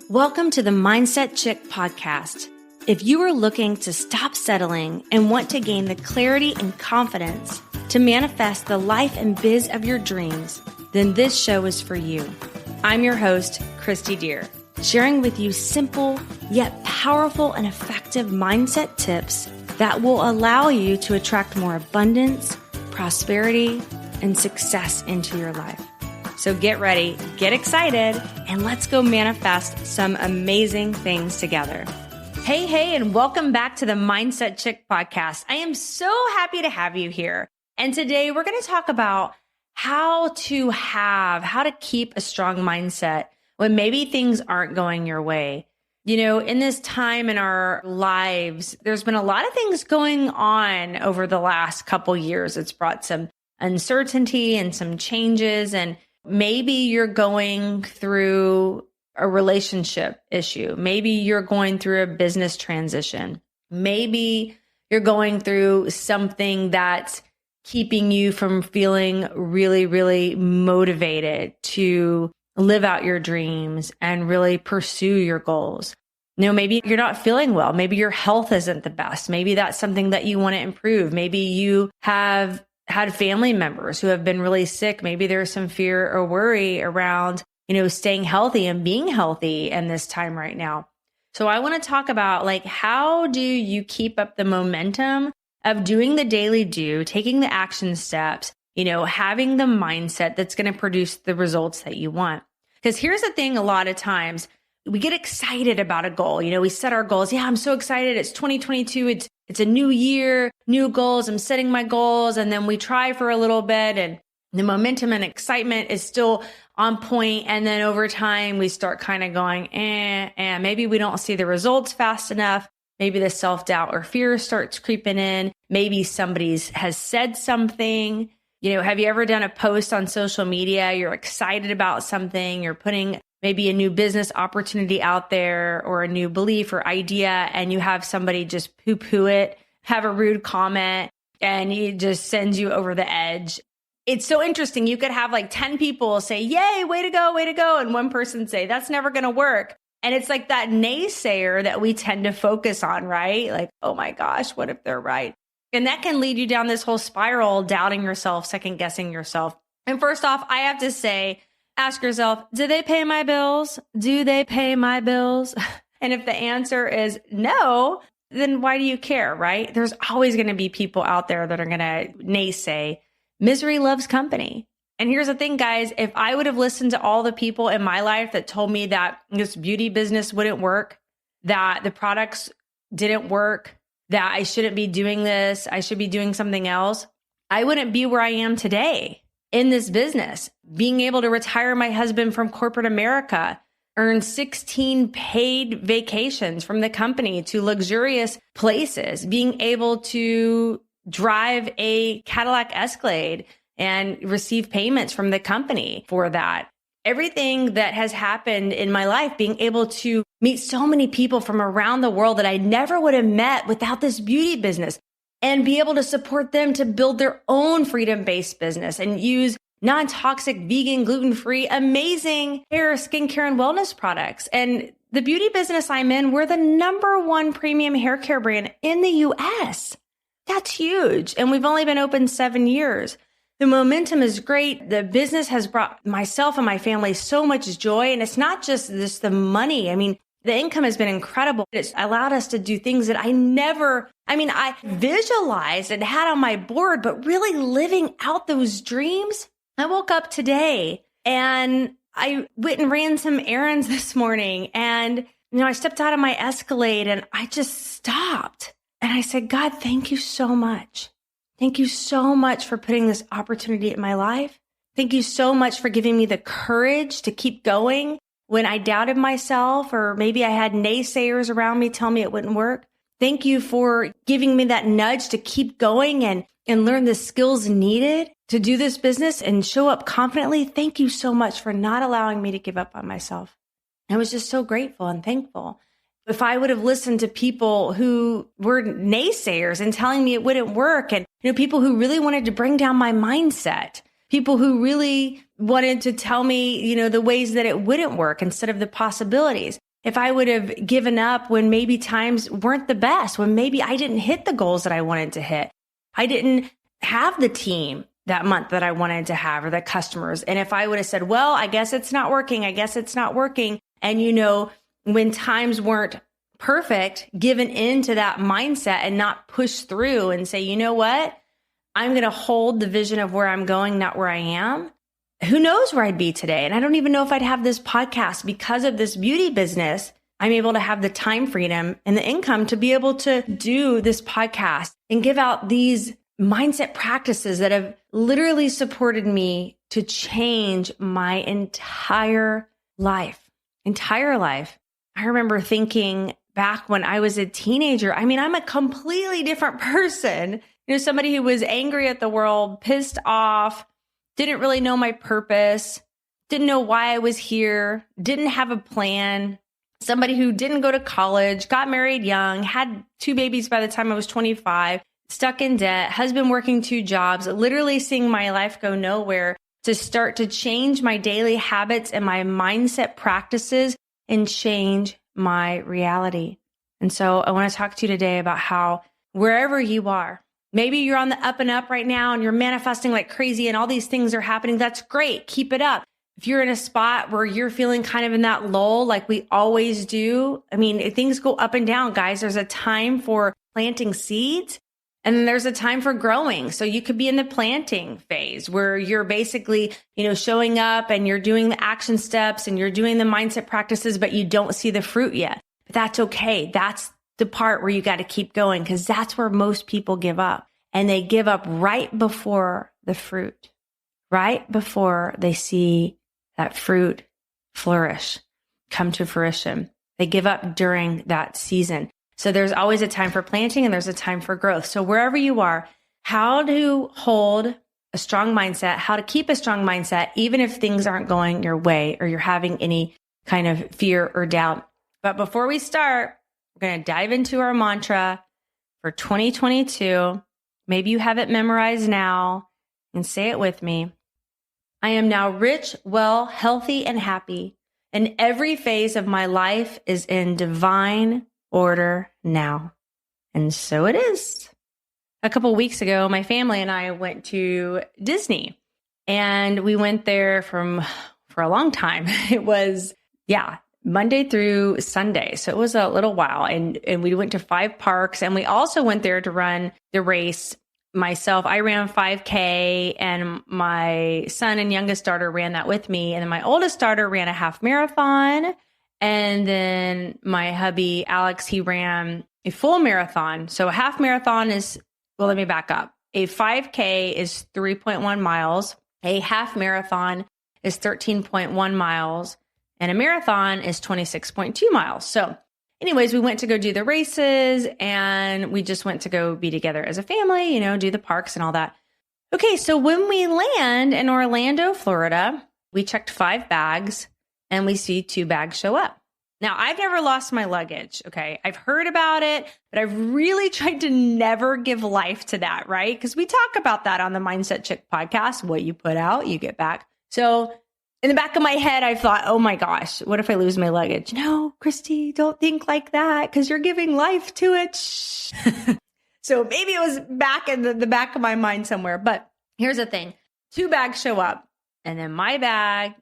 Welcome to the Mindset Chick podcast. If you are looking to stop settling and want to gain the clarity and confidence to manifest the life and biz of your dreams, then this show is for you. I'm your host, Kristi Dear, sharing with you simple yet powerful and effective mindset tips that will allow you to attract more abundance, prosperity, and success into your life. So get ready, get excited, and let's go manifest some amazing things together. Hey, and welcome back to the Mindset Chick podcast. I am so happy to have you here. And today we're going to talk about how to keep a strong mindset when maybe things aren't going your way. You know, in this time in our lives, there's been a lot of things going on over the last couple years. It's brought some uncertainty and some changes, and maybe you're going through a relationship issue. Maybe you're going through a business transition. Maybe you're going through something that's keeping you from feeling really, really motivated to live out your dreams and really pursue your goals. You know, maybe you're not feeling well. Maybe your health isn't the best. Maybe that's something that you want to improve. Maybe you have had family members who have been really sick. Maybe there's some fear or worry around, staying healthy and being healthy in this time right now. So I want to talk about how do you keep up the momentum of doing the daily do, taking the action steps, having the mindset that's going to produce the results that you want. Because here's the thing, a lot of times we get excited about a goal. We set our goals. Yeah, I'm so excited. It's 2022. It's a new year, new goals. I'm setting my goals. And then we try for a little bit and the momentum and excitement is still on point. And then over time, we start kind of going, and maybe we don't see the results fast enough. Maybe the self-doubt or fear starts creeping in. Maybe somebody has said something. Have you ever done a post on social media? You're excited about something. You're putting maybe a new business opportunity out there or a new belief or idea, and you have somebody just poo-poo it, have a rude comment, and it just sends you over the edge. It's so interesting. You could have 10 people say, yay, way to go, and one person say, that's never going to work. And it's like that naysayer that we tend to focus on, right? Oh my gosh, what if they're right? And that can lead you down this whole spiral, doubting yourself, second guessing yourself. And first off, I have to say, ask yourself, do they pay my bills? Do they pay my bills? And if the answer is no, then why do you care, right? There's always going to be people out there that are going to naysay. Misery loves company. And here's the thing, guys, if I would have listened to all the people in my life that told me that this beauty business wouldn't work, that the products didn't work, that I shouldn't be doing this, I should be doing something else, I wouldn't be where I am today in this business, being able to retire my husband from corporate America, earn 16 paid vacations from the company to luxurious places, being able to drive a Cadillac Escalade and receive payments from the company for that. Everything that has happened in my life, being able to meet so many people from around the world that I never would have met without this beauty business, and be able to support them to build their own freedom-based business and use non-toxic, vegan, gluten-free, amazing hair, skincare, and wellness products. And the beauty business I'm in, we're the #1 premium hair care brand in the US. That's huge. And we've only been open 7 years. The momentum is great. The business has brought myself and my family so much joy. And it's not just the money. I mean, the income has been incredible. It's allowed us to do things that I visualized and had on my board, but really living out those dreams. I woke up today and I went and ran some errands this morning, and, I stepped out of my Escalade and I just stopped and I said, God, thank you so much. Thank you so much for putting this opportunity in my life. Thank you so much for giving me the courage to keep going when I doubted myself, or maybe I had naysayers around me tell me it wouldn't work. Thank you for giving me that nudge to keep going and learn the skills needed to do this business and show up confidently. Thank you so much for not allowing me to give up on myself. I was just so grateful and thankful. If I would have listened to people who were naysayers and telling me it wouldn't work, and people who really wanted to bring down my mindset, people who really wanted to tell me, the ways that it wouldn't work instead of the possibilities. if I would have given up when maybe times weren't the best, when maybe I didn't hit the goals that I wanted to hit. I didn't have the team that month that I wanted to have or the customers. And if I would have said, well, I guess it's not working. I guess it's not working. And when times weren't perfect, given into that mindset and not push through and say, you know what? I'm going to hold the vision of where I'm going, not where I am. Who knows where I'd be today? And I don't even know if I'd have this podcast because of this beauty business. I'm able to have the time freedom and the income to be able to do this podcast and give out these mindset practices that have literally supported me to change my entire life. I remember thinking back when I was a teenager, I'm a completely different person. Somebody who was angry at the world, pissed off, didn't really know my purpose, didn't know why I was here, didn't have a plan. Somebody who didn't go to college, got married young, had 2 babies by the time I was 25, stuck in debt, husband working 2 jobs, literally seeing my life go nowhere, to start to change my daily habits and my mindset practices and change my reality. And so I want to talk to you today about how wherever you are, maybe you're on the up and up right now and you're manifesting like crazy and all these things are happening. That's great. Keep it up. If you're in a spot where you're feeling kind of in that lull, like we always do, things go up and down, guys. There's a time for planting seeds and then there's a time for growing. So you could be in the planting phase where you're basically, showing up and you're doing the action steps and you're doing the mindset practices, but you don't see the fruit yet. But that's okay. That's the part where you got to keep going because that's where most people give up. And they give up right before the fruit, right before they see that fruit flourish, come to fruition. They give up during that season. So there's always a time for planting and there's a time for growth. So wherever you are, how to hold a strong mindset, how to keep a strong mindset, even if things aren't going your way or you're having any kind of fear or doubt. But before we start, we're going to dive into our mantra for 2022. Maybe you have it memorized now and say it with me. I am now rich, well, healthy, and happy. And every phase of my life is in divine order now. And so it is. A couple weeks ago, my family and I went to Disney and we went there for a long time. It was, Monday through Sunday. So it was a little while. And we went to 5 parks and we also went there to run the race. Myself, I ran 5K and my son and youngest daughter ran that with me. And then my oldest daughter ran a half marathon. And then my hubby, Alex, he ran a full marathon. So a half marathon let me back up. A 5K is 3.1 miles. A half marathon is 13.1 miles. And a marathon is 26.2 miles. So anyways, we went to go do the races and we just went to go be together as a family, do the parks and all that. Okay, so when we land in Orlando, Florida, we checked 5 bags and we see 2 bags show up. Now, I've never lost my luggage, okay? I've heard about it, but I've really tried to never give life to that, right? Because we talk about that on the Mindset Chick podcast. What you put out, you get back. So in the back of my head, I thought, oh my gosh, what if I lose my luggage? No, Kristi, don't think like that because you're giving life to it. So maybe it was back in the back of my mind somewhere. But here's the thing. 2 bags show up. And then my bag,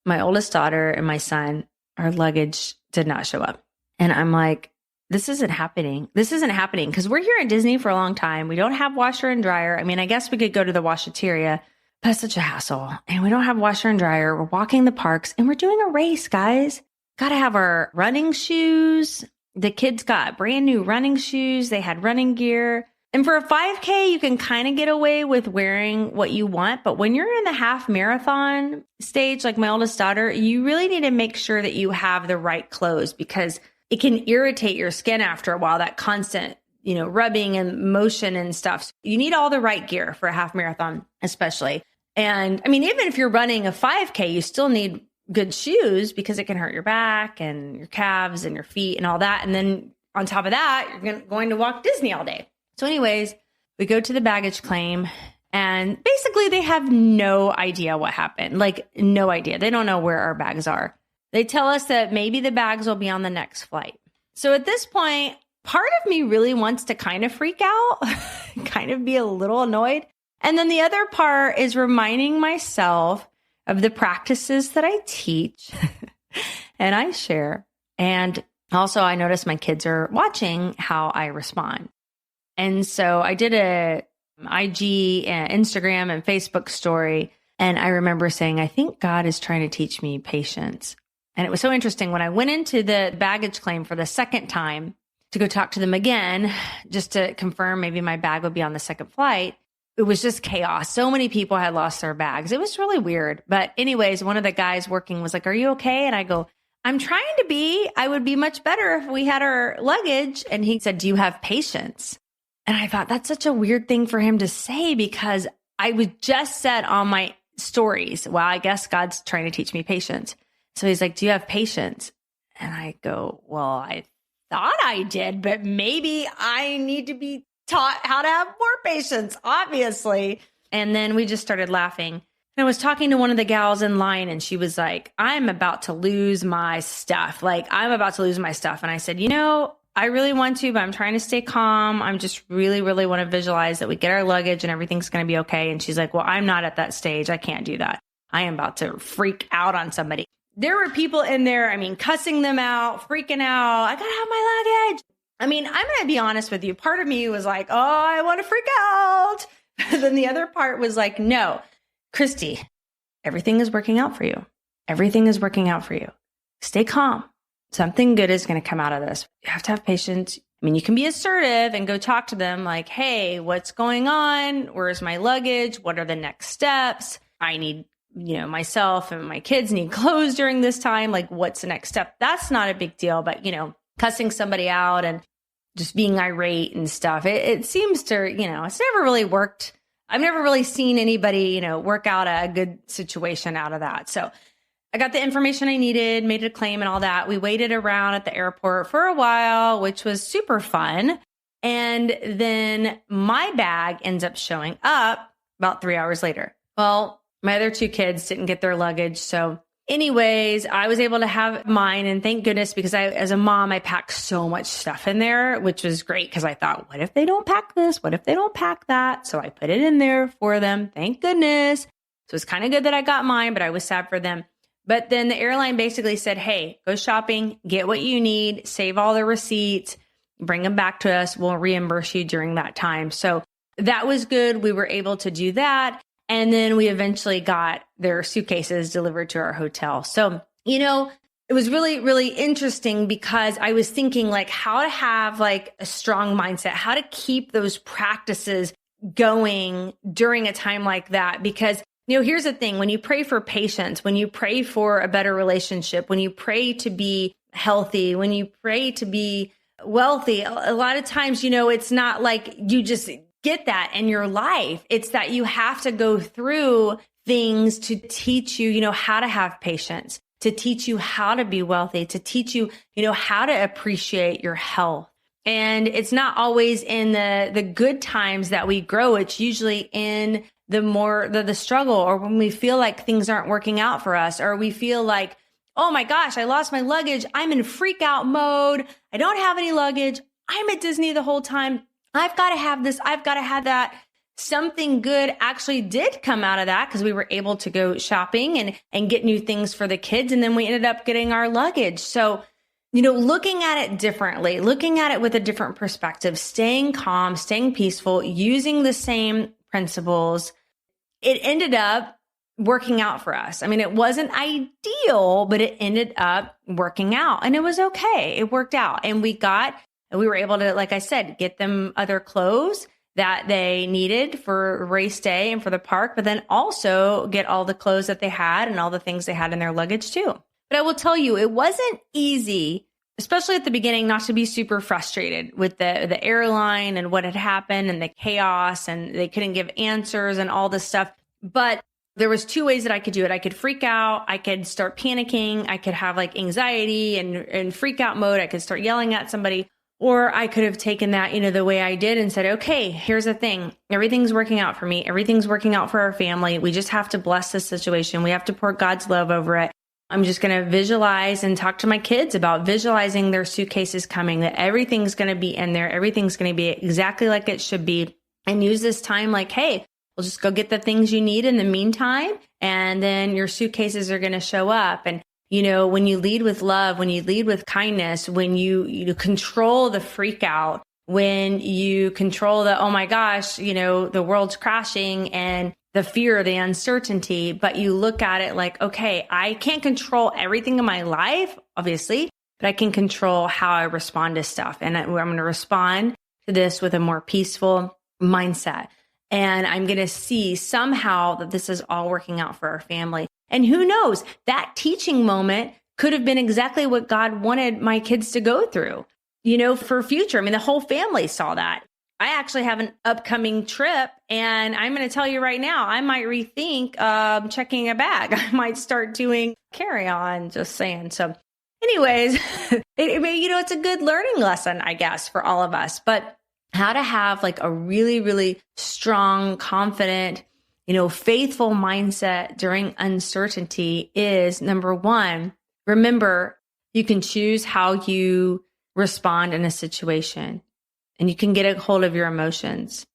my oldest daughter and my son, our luggage did not show up. And I'm like, this isn't happening. This isn't happening because we're here at Disney for a long time. We don't have washer and dryer. I guess we could go to the washateria. But it's such a hassle. And we don't have washer and dryer. We're walking the parks and we're doing a race, guys. Got to have our running shoes. The kids got brand new running shoes. They had running gear. And for a 5K, you can kind of get away with wearing what you want. But when you're in the half marathon stage, like my oldest daughter, you really need to make sure that you have the right clothes because it can irritate your skin after a while, that constant rubbing and motion and stuff. So you need all the right gear for a half marathon, especially. And even if you're running a 5K, you still need good shoes because it can hurt your back and your calves and your feet and all that. And then on top of that, you're going to walk Disney all day. So anyways, we go to the baggage claim and basically they have no idea what happened. Like no idea. They don't know where our bags are. They tell us that maybe the bags will be on the next flight. So at this point, part of me really wants to kind of freak out, kind of be a little annoyed. And then the other part is reminding myself of the practices that I teach and I share. And also I notice my kids are watching how I respond. And so I did a IG, Instagram, and Facebook story. And I remember saying, I think God is trying to teach me patience. And it was so interesting when I went into the baggage claim for the second time to go talk to them again, just to confirm maybe my bag would be on the second flight. It was just chaos. So many people had lost their bags. It was really weird. But anyways, one of the guys working was like, are you okay? And I go, I'm trying to be. I would be much better if we had our luggage. And he said, do you have patience? And I thought that's such a weird thing for him to say, because I was just said on my stories, well, I guess God's trying to teach me patience. So he's like, do you have patience? And I go, well, I thought I did, but maybe I need to be taught how to have more patience, obviously. And then we just started laughing. And I was talking to one of the gals in line, and she was like, I'm about to lose my stuff. I'm about to lose my stuff. And I said, I really want to, but I'm trying to stay calm. I'm just really, really want to visualize that we get our luggage and everything's going to be okay. And she's like, well, I'm not at that stage. I can't do that. I am about to freak out on somebody. There were people in there, cussing them out, freaking out. I got to have my luggage. I'm going to be honest with you. Part of me was like, oh, I want to freak out. But then the other part was like, no, Kristi, everything is working out for you. Everything is working out for you. Stay calm. Something good is going to come out of this. You have to have patience. You can be assertive and go talk to them like, hey, what's going on? Where's my luggage? What are the next steps? I need, myself and my kids need clothes during this time. Like, what's the next step? That's not a big deal. But, cussing somebody out and just being irate and stuff, it seems to, it's never really worked. I've never really seen anybody, work out a good situation out of that. So I got the information I needed, made a claim and all that. We waited around at the airport for a while, which was super fun. And then my bag ends up showing up about 3 hours later. Well, my other two kids didn't get their luggage. So anyways, I was able to have mine. And thank goodness, because as a mom, I packed so much stuff in there, which was great because I thought, what if they don't pack this? What if they don't pack that? So I put it in there for them. Thank goodness. So it's kind of good that I got mine, but I was sad for them. But then the airline basically said, hey, go shopping, get what you need, save all the receipts, bring them back to us. We'll reimburse you during that time. So that was good. We were able to do that. And then we eventually got their suitcases delivered to our hotel. So, it was really, really interesting because I was thinking how to have a strong mindset, how to keep those practices going during a time like that. Because here's the thing, when you pray for patience, when you pray for a better relationship, when you pray to be healthy, when you pray to be wealthy, a lot of times, it's not like you just get that in your life. It's that you have to go through things to teach you, how to have patience, to teach you how to be wealthy, to teach you, how to appreciate your health. And it's not always in the good times that we grow. It's usually in the struggle, or when we feel like things aren't working out for us, or we feel like, oh my gosh, I lost my luggage. I'm in freak out mode. I don't have any luggage. I'm at Disney the whole time. I've got to have this. I've got to have that. Something good actually did come out of that because we were able to go shopping and get new things for the kids. And then we ended up getting our luggage. So, looking at it differently, looking at it with a different perspective, staying calm, staying peaceful, using the same principles, it ended up working out for us. It wasn't ideal, but it ended up working out and it was okay. It worked out. And we were able to, like I said, get them other clothes that they needed for race day and for the park, but then also get all the clothes that they had and all the things they had in their luggage too. But I will tell you, it wasn't easy, especially at the beginning, not to be super frustrated with the airline and what had happened and the chaos, and they couldn't give answers and all this stuff. But there was two ways that I could do it. I could freak out. I could start panicking. I could have anxiety and freak out mode. I could start yelling at somebody. Or I could have taken that, the way I did and said, okay, here's the thing. Everything's working out for me. Everything's working out for our family. We just have to bless this situation. We have to pour God's love over it. I'm just going to visualize and talk to my kids about visualizing their suitcases coming, that everything's going to be in there. Everything's going to be exactly like it should be. And use this time like, hey, we'll just go get the things you need in the meantime. And then your suitcases are going to show up. And, when you lead with love, when you lead with kindness, when you control the freak out, when you control the, oh my gosh, the world's crashing and the fear, the uncertainty, but you look at it like, okay, I can't control everything in my life, obviously, but I can control how I respond to stuff. And I'm going to respond to this with a more peaceful mindset. And I'm going to see somehow that this is all working out for our family. And who knows, that teaching moment could have been exactly what God wanted my kids to go through, for future. I mean, the whole family saw that. I actually have an upcoming trip, and I'm going to tell you right now, I might rethink checking a bag. I might start doing carry-on, just saying. So anyways, it's a good learning lesson, I guess, for all of us. But how to have like a really, really strong, confident, faithful mindset during uncertainty is number one, remember, you can choose how you respond in a situation. And you can get a hold of your emotions.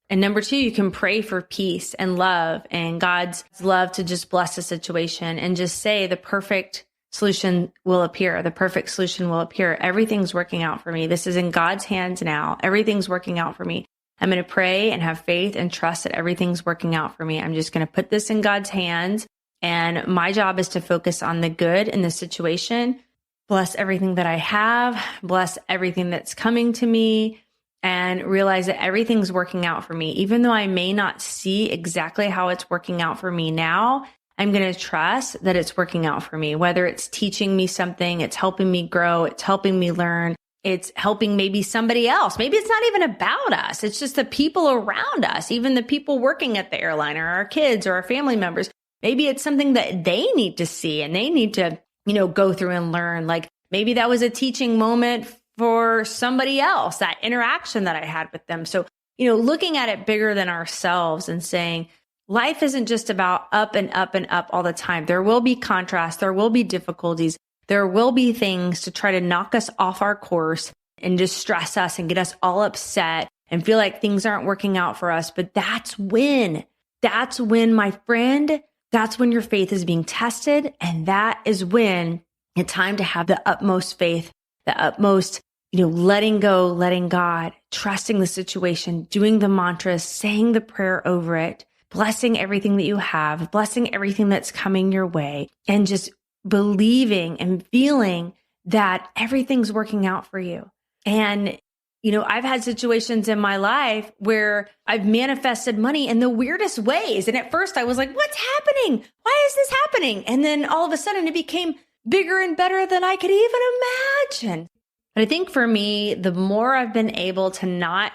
And number two, you can pray for peace and love and God's love to just bless the situation and just say the perfect solution will appear. The perfect solution will appear. Everything's working out for me. This is in God's hands now. Everything's working out for me. I'm going to pray and have faith and trust that everything's working out for me. I'm just going to put this in God's hands. And my job is to focus on the good in the situation. Bless everything that I have. Bless everything that's coming to me. And realize that everything's working out for me. Even though I may not see exactly how it's working out for me now, I'm going to trust that it's working out for me. Whether it's teaching me something, it's helping me grow, it's helping me learn, it's helping maybe somebody else. Maybe it's not even about us. It's just the people around us, even the people working at the airline or our kids or our family members. Maybe it's something that they need to see and they need to, go through and learn. Like maybe that was a teaching moment for somebody else, that interaction that I had with them. So, looking at it bigger than ourselves and saying, life isn't just about up and up and up all the time. There will be contrast. There will be difficulties. There will be things to try to knock us off our course and distress us and get us all upset and feel like things aren't working out for us. But that's when, my friend, that's when your faith is being tested. And that is when it's time to have the utmost faith, the utmost, letting go, letting God, trusting the situation, doing the mantras, saying the prayer over it, blessing everything that you have, blessing everything that's coming your way, and just believing and feeling that everything's working out for you. And, I've had situations in my life where I've manifested money in the weirdest ways. And at first I was like, what's happening? Why is this happening? And then all of a sudden it became bigger and better than I could even imagine. But I think for me, the more I've been able to not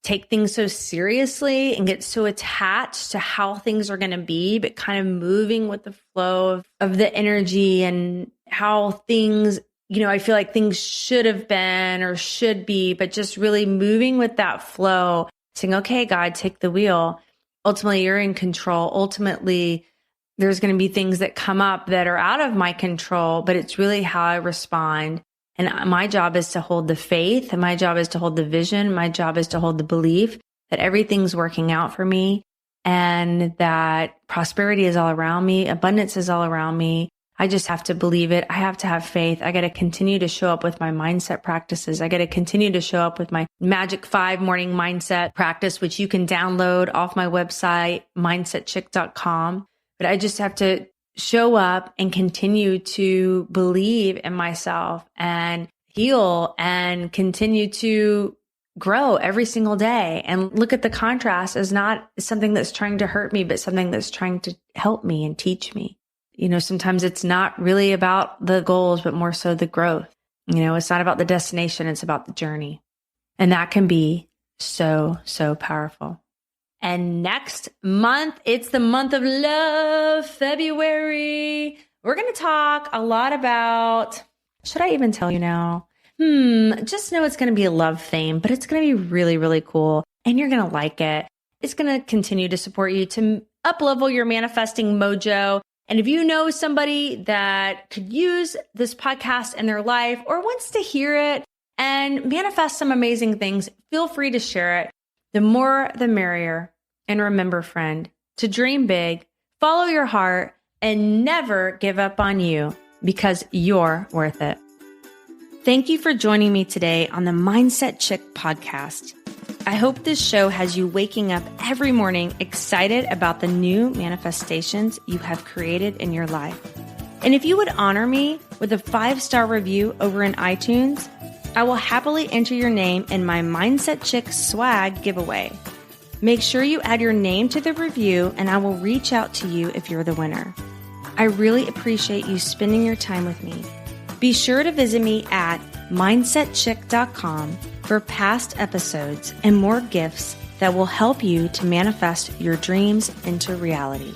take things so seriously and get so attached to how things are going to be, but kind of moving with the flow of the energy and how things, I feel like things should have been or should be, but just really moving with that flow, saying, okay, God, take the wheel. Ultimately, you're in control. Ultimately, there's going to be things that come up that are out of my control, but it's really how I respond. And my job is to hold the faith, and my job is to hold the vision. My job is to hold the belief that everything's working out for me and that prosperity is all around me. Abundance is all around me. I just have to believe it. I have to have faith. I got to continue to show up with my mindset practices. I got to continue to show up with my Magic 5 morning mindset practice, which you can download off my website, mindsetchick.com. But I just have to show up and continue to believe in myself and heal and continue to grow every single day and look at the contrast as not something that's trying to hurt me, but something that's trying to help me and teach me. Sometimes it's not really about the goals, but more so the growth. It's not about the destination. It's about the journey. And that can be so, so powerful. And next month, it's the month of love, February. We're going to talk a lot about, should I even tell you now? Just know it's going to be a love theme, but it's going to be really, really cool. And you're going to like it. It's going to continue to support you to up-level your manifesting mojo And if you know somebody that could use this podcast in their life or wants to hear it and manifest some amazing things, feel free to share it. The more, the merrier. And remember, friend, to dream big, follow your heart, and never give up on you because you're worth it. Thank you for joining me today on the Mindset Chick podcast. I hope this show has you waking up every morning excited about the new manifestations you have created in your life. And if you would honor me with a 5-star review over in iTunes, I will happily enter your name in my Mindset Chick swag giveaway. Make sure you add your name to the review and I will reach out to you if you're the winner. I really appreciate you spending your time with me. Be sure to visit me at mindsetchick.com for past episodes and more gifts that will help you to manifest your dreams into reality.